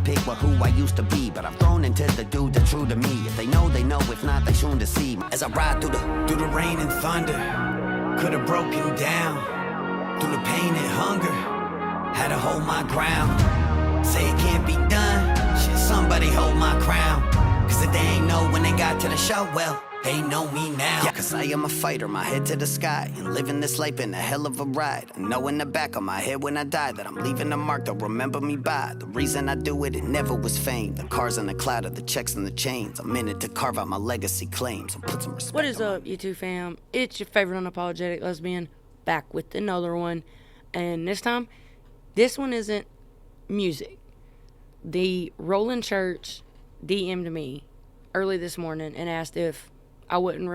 pick with who I used to be, but I've grown into the dude that's true to me. If they know, they know. If not, they soon to see. As I ride through the rain and thunder, could have broken down through the pain and hunger. Had to hold my ground. Say it can't be done. Shit, somebody hold my crown. Cause if they ain't know when they got to the show, well, they know me now. Yeah, cause I am a fighter, my head to the sky. And living this life been a hell of a ride. I know in the back of my head when I die that I'm leaving a mark they'll remember me by. The reason I do it, it never was fame. The cars in the cloud of the checks and the chains. I'm in it to carve out my legacy claims and put some respect. What is up, YouTube fam? It's your favorite unapologetic lesbian, back with another one. And this time, this one isn't music. The Rolling Church DM'd me early this morning and asked if I wouldn't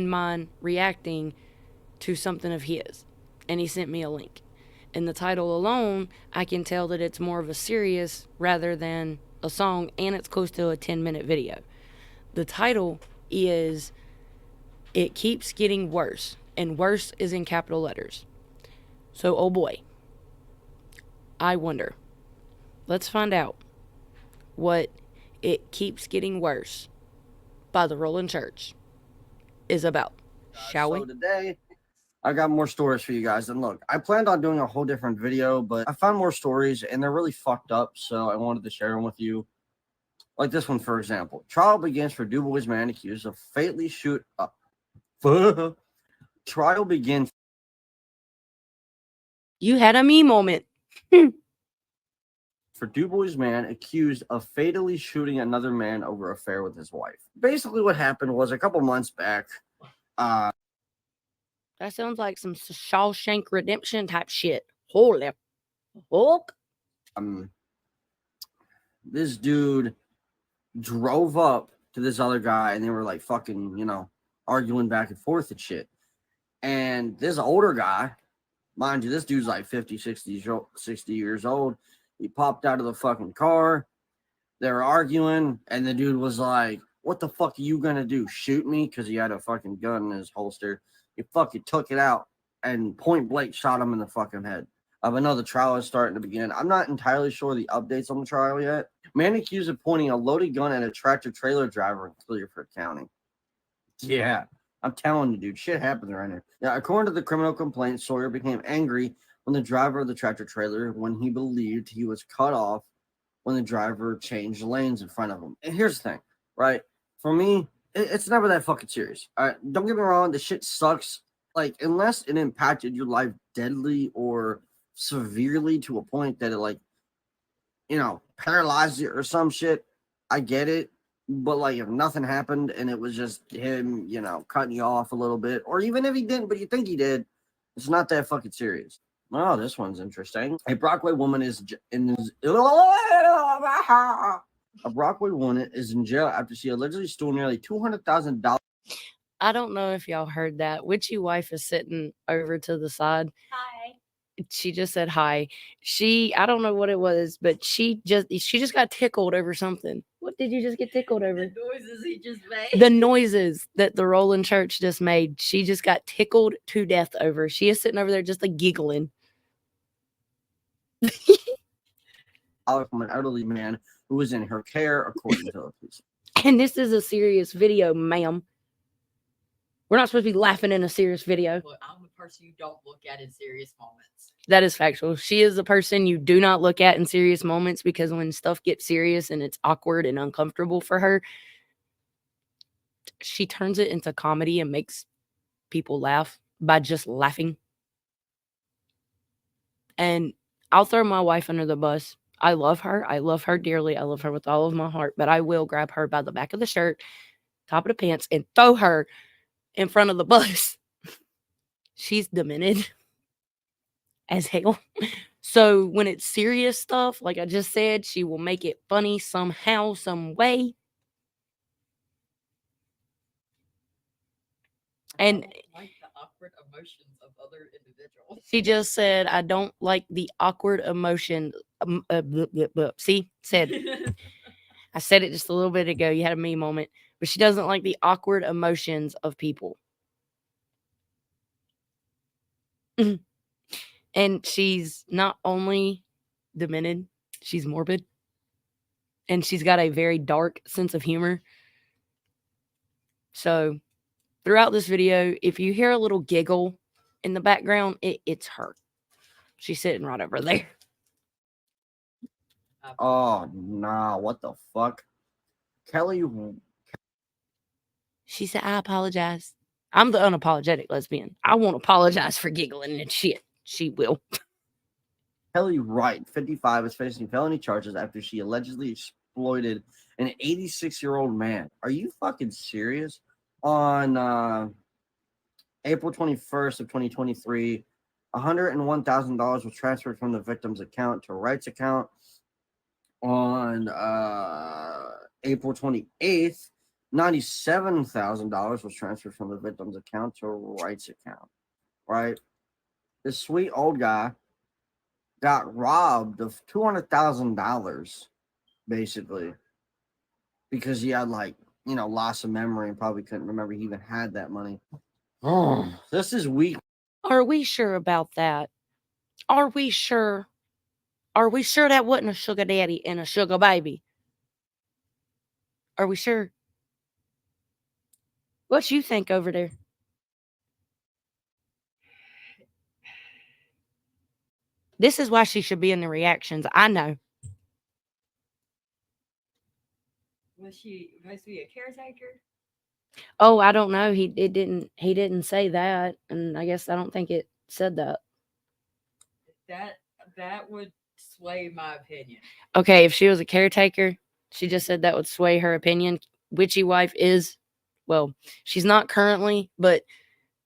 mind reacting to something of his. And he sent me a link. In the title alone, I can tell that it's more of a serious rather than a song, and it's close to a 10-minute video. The title is It Keeps Getting Worse, and worse is in capital letters. So, oh boy, I wonder. Let's find out what It Keeps Getting Worse by the Rolling Church is about. Shall we? So today, I got more stories for you guys. And look, I planned on doing a whole different video, but I found more stories and they're really fucked up. So I wanted to share them with you. Like this one, for example. Trial begins for DuBois man accused of fatally shoot up. Trial begins. You had a me moment. For DuBois man accused of fatally shooting another man over affair with his wife. Basically what happened was a couple months back. That sounds like some Shawshank Redemption type shit. Holy fuck. This dude drove up to this other guy and they were like fucking, arguing back and forth and shit. And this older guy, mind you, this dude's like 50, 60 years old. He popped out of the fucking car. They were arguing, and the dude was like, what the fuck are you gonna do? Shoot me? Because he had a fucking gun in his holster. He fucking took it out and point blank shot him in the fucking head. I know the trial is starting to begin. I'm not entirely sure the updates on the trial yet. Man accused of pointing a loaded gun at a tractor trailer driver in Clearfield County. Yeah, I'm telling you, dude, shit happens right here. Now, according to the criminal complaint, Sawyer became angry when the driver of the tractor trailer, when he believed he was cut off when the driver changed lanes in front of him. And here's the thing, right? For me, it's never that fucking serious. All right, don't get me wrong, the shit sucks. Like, unless it impacted your life deadly or severely to a point that it, paralyzed you or some shit, I get it. But, if nothing happened and it was just him, cutting you off a little bit, or even if he didn't, but you think he did, it's not that fucking serious. Oh, this one's interesting. A Brockway woman is in jail after she allegedly stole nearly $200,000. I don't know if y'all heard that. Witchy wife is sitting over to the side. Hi. She just said hi. I don't know what it was, but she just got tickled over something. What did you just get tickled over? The noises he just made. The noises that the Rolling Church just made. She just got tickled to death over. She is sitting over there just giggling. From an elderly man who was in her care, according to the police. And this is a serious video, ma'am. We're not supposed to be laughing in a serious video. Well, I'm the person you don't look at in serious moments. That is factual. She is the person you do not look at in serious moments, because when stuff gets serious and it's awkward and uncomfortable for her, she turns it into comedy and makes people laugh by just laughing. And I'll throw my wife under the bus. I love her. I love her dearly. I love her with all of my heart. But I will grab her by the back of the shirt, top of the pants, and throw her in front of the bus. She's demented as hell. So when it's serious stuff, like I just said, she will make it funny somehow, some way. And like the awkward emotions of other individuals. She just said, I don't like the awkward emotion. See, said I said it just a little bit ago. You had a me moment. But she doesn't like the awkward emotions of people. And she's not only demented, She's morbid. And she's got a very dark sense of humor. So throughout this video, if you hear a little giggle in the background, it's her. She's sitting right over there. Oh, nah, what the fuck? Kelly, She said, I apologize. I'm the unapologetic lesbian. I won't apologize for giggling and shit. She will. Kelly Wright, 55, is facing felony charges after she allegedly exploited an 86-year-old man. Are you fucking serious? On April 21st of 2023, $101,000 was transferred from the victim's account to Wright's account. On April 28th, $97,000 was transferred from the victim's account to Wright's account. Right? This sweet old guy got robbed of $200,000, basically, because he had loss of memory and probably couldn't remember he even had that money. Oh, this is weak. Are we sure about that? Are we sure? Are we sure that wasn't a sugar daddy and a sugar baby? Are we sure? What you think over there? This is why she should be in the reactions. I know. Was she supposed to be a caretaker? Oh, I don't know. He didn't say that, and I guess I don't think it said that. That would sway my opinion. Okay, if she was a caretaker, she just said that would sway her opinion. Witchy wife is, well, she's not currently, but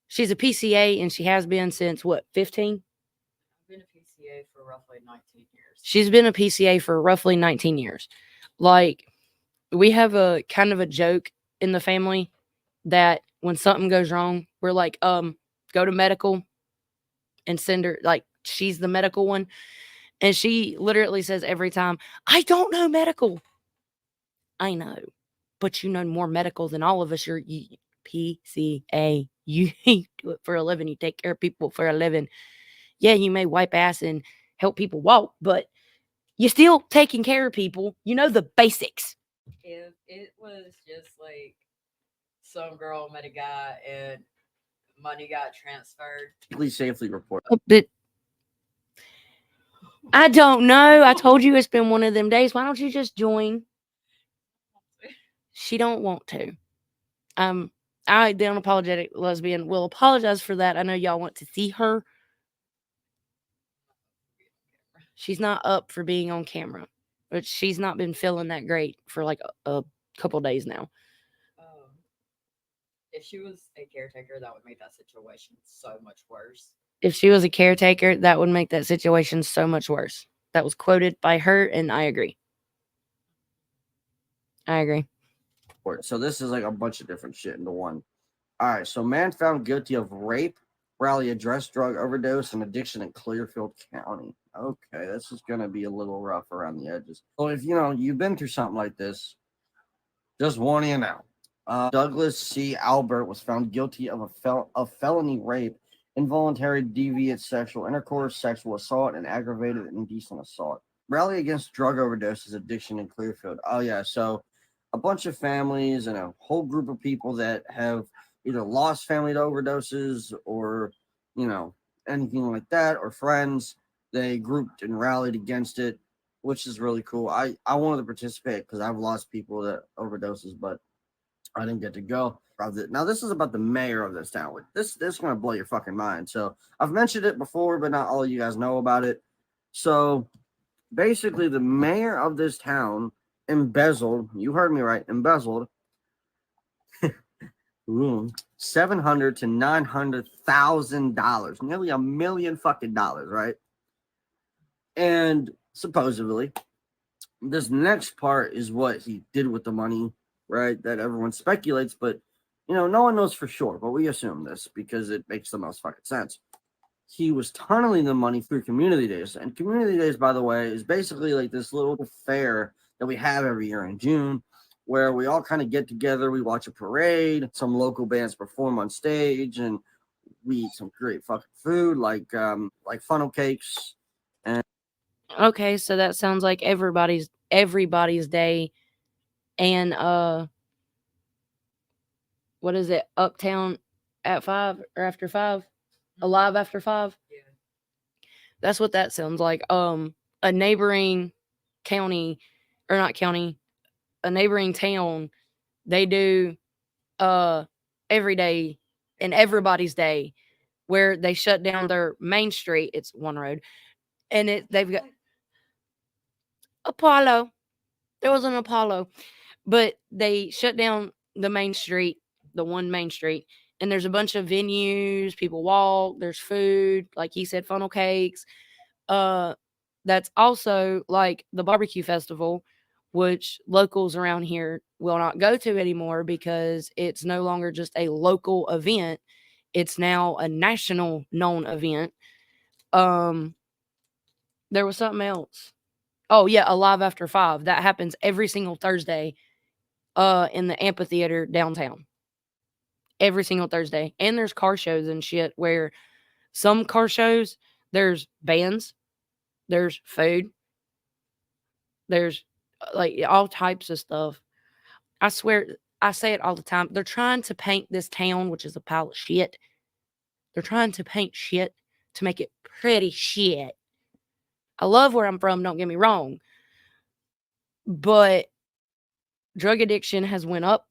she's a PCA and she has been since what, 15? I've been a PCA for roughly 19 years. She's been a PCA for roughly 19 years. Like, we have a kind of a joke in the family that when something goes wrong, we're like, go to medical and send her, like, she's the medical one. And she literally says every time, I don't know medical. I know, but you know more medical than all of us. You're PCA. You do it for a living. You take care of people for a living. Yeah, you may wipe ass and help people walk, but you're still taking care of people. You know the basics. If it was just like some girl met a guy and money got transferred, Please safely report. But I don't know. I told you it's been one of them days. Why don't you just join? She don't want to. I, the unapologetic lesbian, will apologize for that. I know y'all want to see her. She's not up for being on camera, but she's not been feeling that great for like a couple days now. If she was a caretaker, that would make that situation so much worse. If she was a caretaker, that would make that situation so much worse. That was quoted by her, and I agree. I agree. So this is like a bunch of different shit into one. All right, so man found guilty of rape, Raleigh address drug overdose, and addiction in Clearfield County. Okay, this is going to be a little rough around the edges. Well, if you've been through something like this, just warning you now. Douglas C. Albert was found guilty of felony rape, involuntary deviant sexual intercourse, sexual assault, and aggravated indecent assault. Rally against drug overdoses, addiction in Clearfield. Oh yeah, so a bunch of families and a whole group of people that have either lost family to overdoses or anything like that, or friends, they grouped and rallied against it, which is really cool. I wanted to participate because I've lost people to overdoses, but I didn't get to go. Now, this is about the mayor of this town. This is going to blow your fucking mind. So I've mentioned it before, but not all of you guys know about it. So basically, the mayor of this town embezzled, you heard me right, embezzled $700,000 to $900,000, nearly $1 million fucking dollars, right? And supposedly, this next part is what he did with the money, right? That everyone speculates, but no one knows for sure. But we assume this because it makes the most fucking sense. He was tunneling the money through community days, and community days, by the way, is basically like this little fair that we have every year in June, where we all kind of get together, we watch a parade, some local bands perform on stage, and we eat some great fucking food like funnel cakes. And Okay, so that sounds like everybody's day. And what is it? Uptown at 5 or after 5? Alive after 5? Yeah. That's what that sounds like. A neighboring county, or not county, a neighboring town, they do uh every day and everybody's day, where they shut down their main street. It's one road, and they've got Apollo. There was an Apollo, but they shut down the main street, the one main street, and there's a bunch of venues. People walk. There's food, like he said, funnel cakes. Uh, that's also like the barbecue festival, which locals around here will not go to anymore because it's no longer just a local event. It's now a national known event. Um, there was something else. Oh yeah, Alive After 5. That happens every single Thursday in the amphitheater downtown. Every single Thursday. And there's car shows and shit where some car shows there's bands, there's food, there's like all types of stuff. I swear, I say it all the time. They're trying to paint this town, which is a pile of shit. They're trying to paint shit to make it pretty shit. I love where I'm from, don't get me wrong. But drug addiction has went up,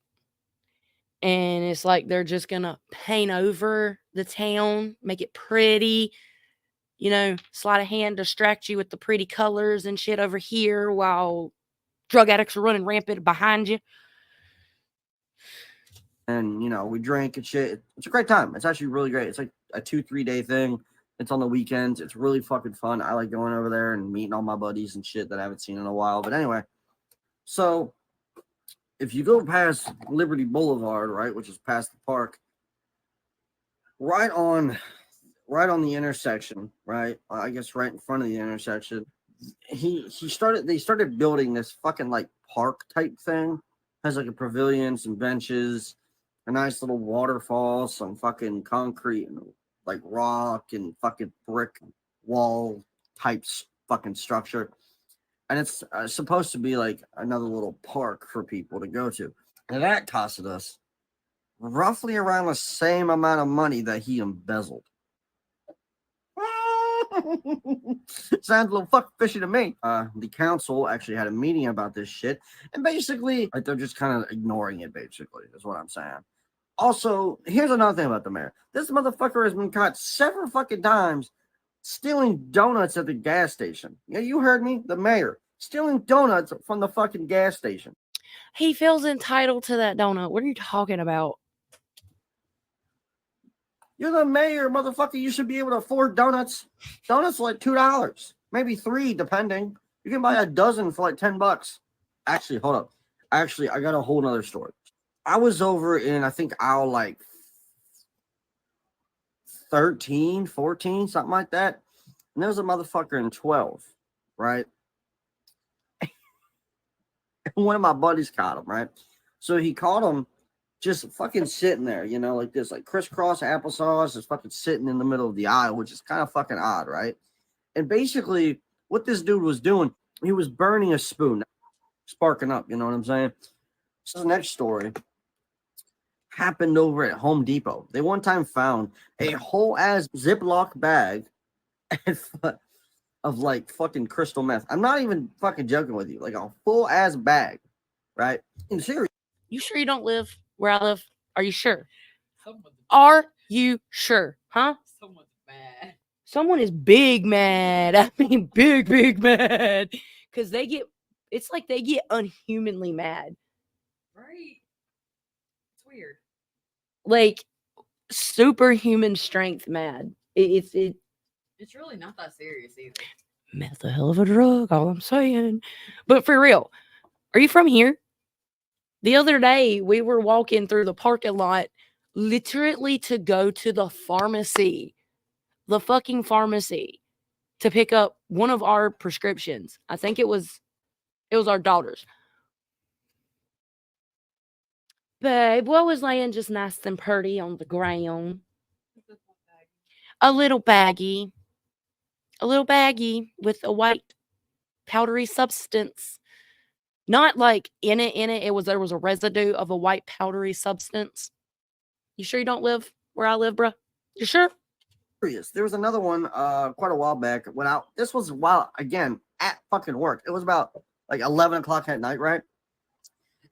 and it's like they're just gonna paint over the town, make it pretty, sleight of hand, distract you with the pretty colors and shit over here while drug addicts are running rampant behind you. And we drink and shit. It's a great time. It's actually really great. It's like a 2-3 day thing. It's on the weekends. It's really fucking fun. I like going over there and meeting all my buddies and shit that I haven't seen in a while. But anyway, so if you go past Liberty Boulevard, right, which is past the park, right on the intersection, right, I guess right in front of the intersection, they started building this fucking like park type thing. Has like a pavilion, some benches, a nice little waterfall, some fucking concrete and like rock and fucking brick wall type fucking structure. And it's supposed to be like another little park for people to go to. And that costed us roughly around the same amount of money that he embezzled. Sounds a little fucking fishy to me. The council actually had a meeting about this shit, and basically, like, they're just kind of ignoring it. Basically, is what I'm saying. Also, here's another thing about the mayor. This motherfucker has been caught several fucking times stealing donuts at the gas station. Yeah, you heard me. The mayor stealing donuts from the fucking gas station. He feels entitled to that donut. What are you talking about? You're the mayor, motherfucker. You should be able to afford donuts. Donuts are like $2, maybe $3, depending. You can buy a dozen for like $10. Actually, hold up. Actually, I got a whole nother story. I was over in, I think, aisle like 13, 14, something like that. And there was a motherfucker in 12, right? One of my buddies caught him, right? So he caught him just fucking sitting there, like this, like crisscross applesauce is fucking sitting in the middle of the aisle, which is kind of fucking odd, right? And basically, what this dude was doing, he was burning a spoon, sparking up, you know what I'm saying? So the next story happened over at Home Depot. They one time found a whole ass Ziploc bag of like fucking crystal meth. I'm not even fucking joking with you, like a full ass bag, right? In serious. You sure you don't live where I live? Are you sure? Someone's Are you sure? Huh? someone's mad. Someone is big mad. I mean, big mad. Because it's like they get unhumanly mad. Right. It's weird. Like, superhuman strength mad. It's really not that serious either. meth a hell of a drug, all I'm saying. But for real, are you from here? The other day, we were walking through the parking lot literally to go to the pharmacy. The fucking pharmacy. To pick up one of our prescriptions. I think it was our daughter's. Babe, what was laying just nice and pretty on the ground? A little baggie. A little baggie with a white powdery substance. Not like in it. There was a residue of a white powdery substance. You sure you don't live where I live, bruh? You sure? There was another one quite a while back when this was while again at fucking work. It was about like 11 o'clock at night, right?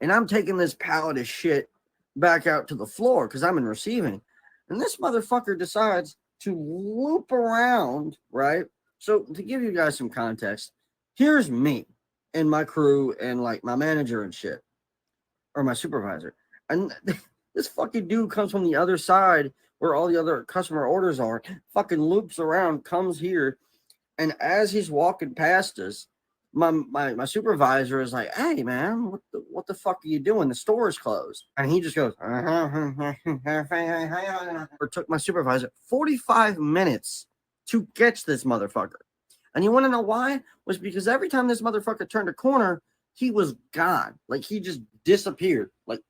And I'm taking this pallet of shit back out to the floor because I'm in receiving. And this motherfucker decides to loop around, right? So to give you guys some context, here's me and my crew and like my manager and shit, or my supervisor. And this fucking dude comes from the other side where all the other customer orders are, fucking loops around, comes here. And as he's walking past us, my supervisor is like, "Hey man, what the fuck are you doing? The store is closed." And he just goes, or took my supervisor 45 minutes to catch this motherfucker. And you want to know why? Was because every time this motherfucker turned a corner, he was gone. Like he just disappeared. Like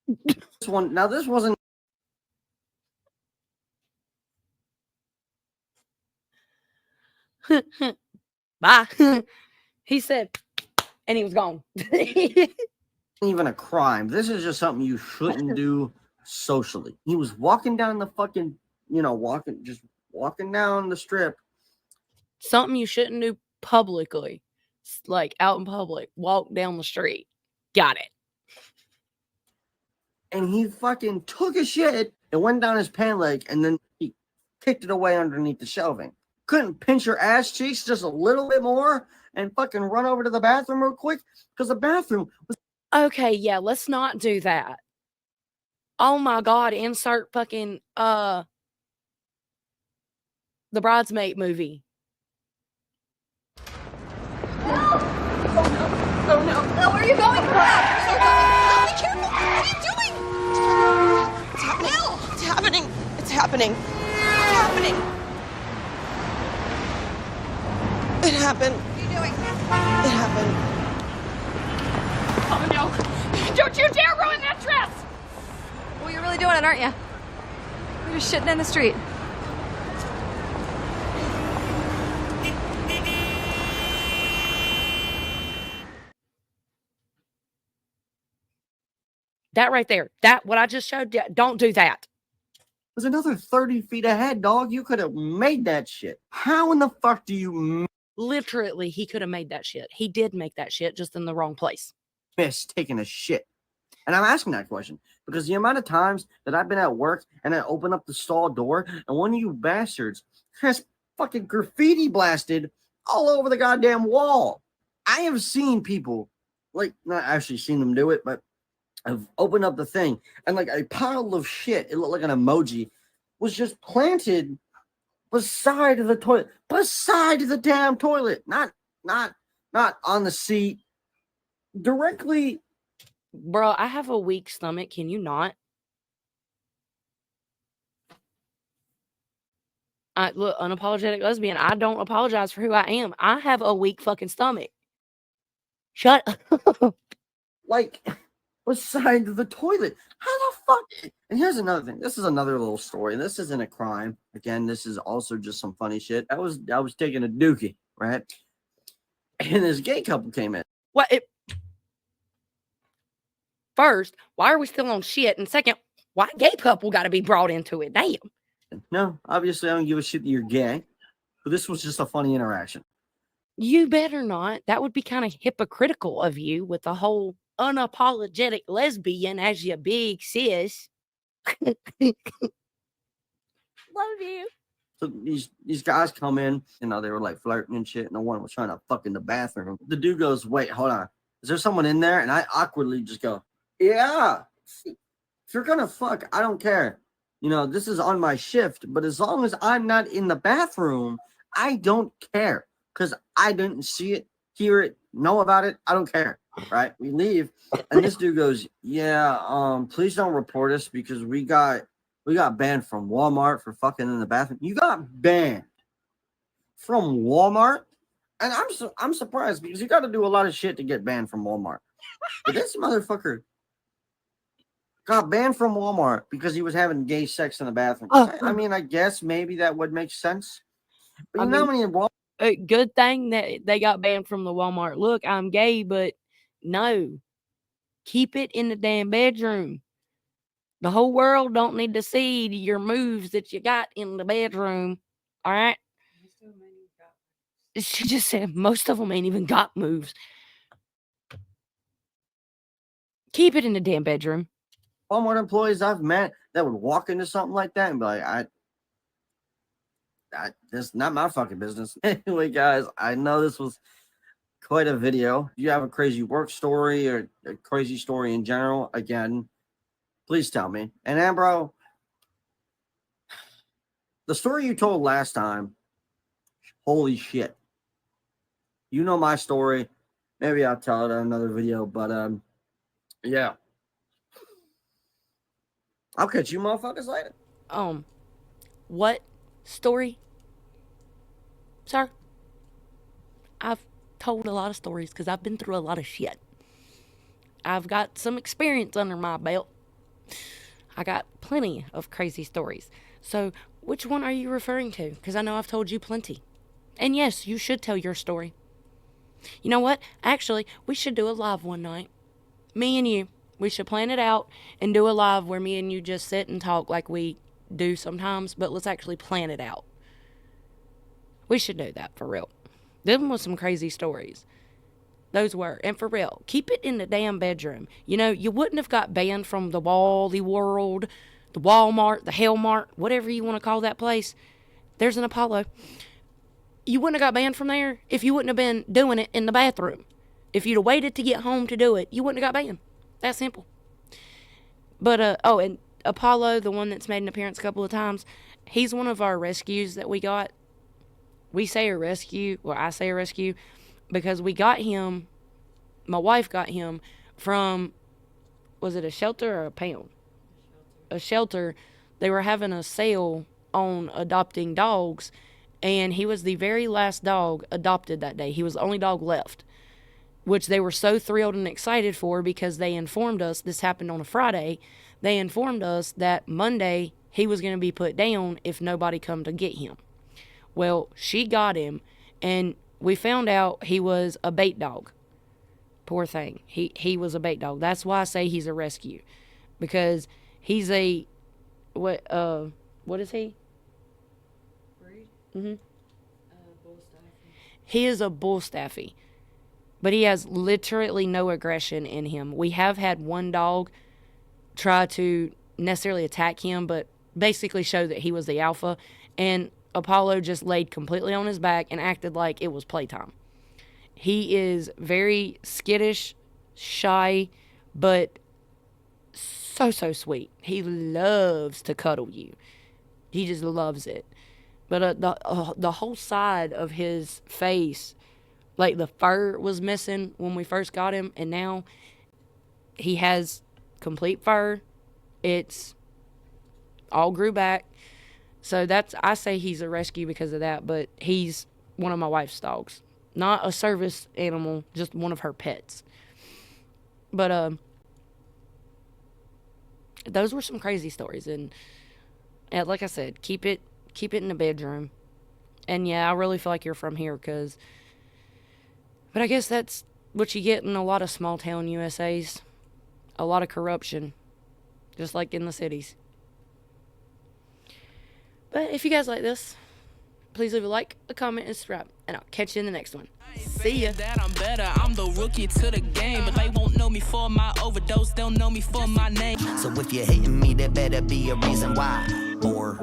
this one. Now this wasn't. Bye. He said, and he was gone. Even a crime. This is just something you shouldn't do socially. He was walking down the fucking, walking down the strip. Something you shouldn't do publicly, like out in public. Walk down the street. Got it. And he fucking took a shit and went down his pant leg, and then he kicked it away underneath the shelving. Couldn't pinch your ass cheeks just a little bit more and fucking run over to the bathroom real quick because the bathroom was. Okay, yeah, let's not do that. Oh my God, insert fucking the Bridesmaid movie. Oh no, where are you going? Be careful! What are you doing? It's happening! It's happening! It's happening! It's happening! It happened. What are you doing? It happened. Oh no! Don't you dare ruin that dress! Well, you're really doing it, aren't you? You're just shitting in the street. That right there. That what I just showed you. Don't do that. Was another 30 feet ahead, dog. You could have made that shit. How in the fuck do you Literally, he could have made that shit. He did make that shit, just in the wrong place. miss taking a shit? And I'm asking that question because the amount of times that I've been at work and I open up the stall door and one of you bastards has fucking graffiti blasted all over the goddamn wall. I have seen people, like, not actually seen them do it, but I've opened up the thing and like a pile of shit, it looked like an emoji, was just planted beside the toilet, beside the damn toilet, not on the seat, directly. Bro, I have a weak stomach. Can you not? Look, unapologetic lesbian. I don't apologize for who I am. I have a weak fucking stomach. Shut up. Like beside the toilet. How the fuck? And here's another thing. This is another little story. This isn't a crime. Again, this is also just some funny shit. I was taking a dookie, right? And this gay couple came in. First, why are we still on shit? And second, why gay couple got to be brought into it? Damn. No, obviously I don't give a shit that you're gay. But this was just a funny interaction. You better not. That would be kind of hypocritical of you with the whole unapologetic lesbian as your big sis. Love you. So these guys come in, they were like flirting and shit, and the one was trying to fuck in the bathroom. The dude goes, "Wait, hold on. Is there someone in there?" And I awkwardly just go, "Yeah. If you're gonna fuck, I don't care. This is on my shift, but as long as I'm not in the bathroom, I don't care. Because I didn't see it, hear it, know about it. I don't care." Right? We leave, and this dude goes, "Yeah, please don't report us because we got banned from Walmart for fucking in the bathroom." You got banned from Walmart? And I'm surprised because you got to do a lot of shit to get banned from Walmart. But this motherfucker got banned from Walmart because he was having gay sex in the bathroom. I mean, I guess maybe that would make sense. But how many A good thing that they got banned from the Walmart. Look, I'm gay, but no. Keep it in the damn bedroom. The whole world don't need to see your moves that you got in the bedroom. All right? She just said most of them ain't even got moves. Keep it in the damn bedroom. Walmart employees I've met that would walk into something like that and be like, that's not my fucking business. Anyway, guys, I know this was quite a video. If you have a crazy work story or a crazy story in general, again, please tell me. And Ambro, the story you told last time, holy shit. You know my story. Maybe I'll tell it in another video, but yeah. I'll catch you motherfuckers later. What story? Sir? I've told a lot of stories because I've been through a lot of shit. I've got some experience under my belt. I got plenty of crazy stories. So, which one are you referring to? Because I know I've told you plenty. And yes, you should tell your story. You know what? Actually, we should do a live one night. Me and you. We should plan it out and do a live where me and you just sit and talk like we do sometimes, but let's actually plan it out. We should do that for real. Them was some crazy stories. Those were. And for real, keep it in the damn bedroom. You know, you wouldn't have got banned from the Wally World, the Walmart, the Hellmart, whatever you want to call that place. There's an Apollo. You wouldn't have got banned from there if you wouldn't have been doing it in the bathroom. If you'd have waited to get home to do it, you wouldn't have got banned. That simple. But, and Apollo, the one that's made an appearance a couple of times, he's one of our rescues that we got. We say a rescue, or I say a rescue, because we got him, my wife got him from, was it a shelter or a pound? A shelter. They were having a sale on adopting dogs, and he was the very last dog adopted that day. He was the only dog left, which they were so thrilled and excited for because they informed us, this happened on a Friday, they informed us that Monday he was going to be put down if nobody come to get him. Well, she got him, and we found out he was a bait dog. Poor thing. He was a bait dog. That's why I say he's a rescue, because he's a, what is he? Breed? Mm-hmm. Bull Staffy. He is a bull staffy, but he has literally no aggression in him. We have had one dog try to necessarily attack him, but basically show that he was the alpha, and Apollo just laid completely on his back and acted like it was playtime. He is very skittish, shy, but so sweet. He loves to cuddle you. He just loves it. But the whole side of his face, like the fur was missing when we first got him, and now he has complete fur. It's all grew back. So I say he's a rescue because of that, but he's one of my wife's dogs. Not a service animal, just one of her pets. But those were some crazy stories, and like I said, keep it in the bedroom. And yeah, I really feel like you're from here, but I guess that's what you get in a lot of small town USAs. A lot of corruption, just like in the cities. But if you guys like this, please leave a like, a comment, and subscribe. And I'll catch you in the next one. See ya. That I'm better. I'm the rookie to the game, but they won't know me for my overdose. They'll know me for my name. So if you're hating me, there better be a reason why. Or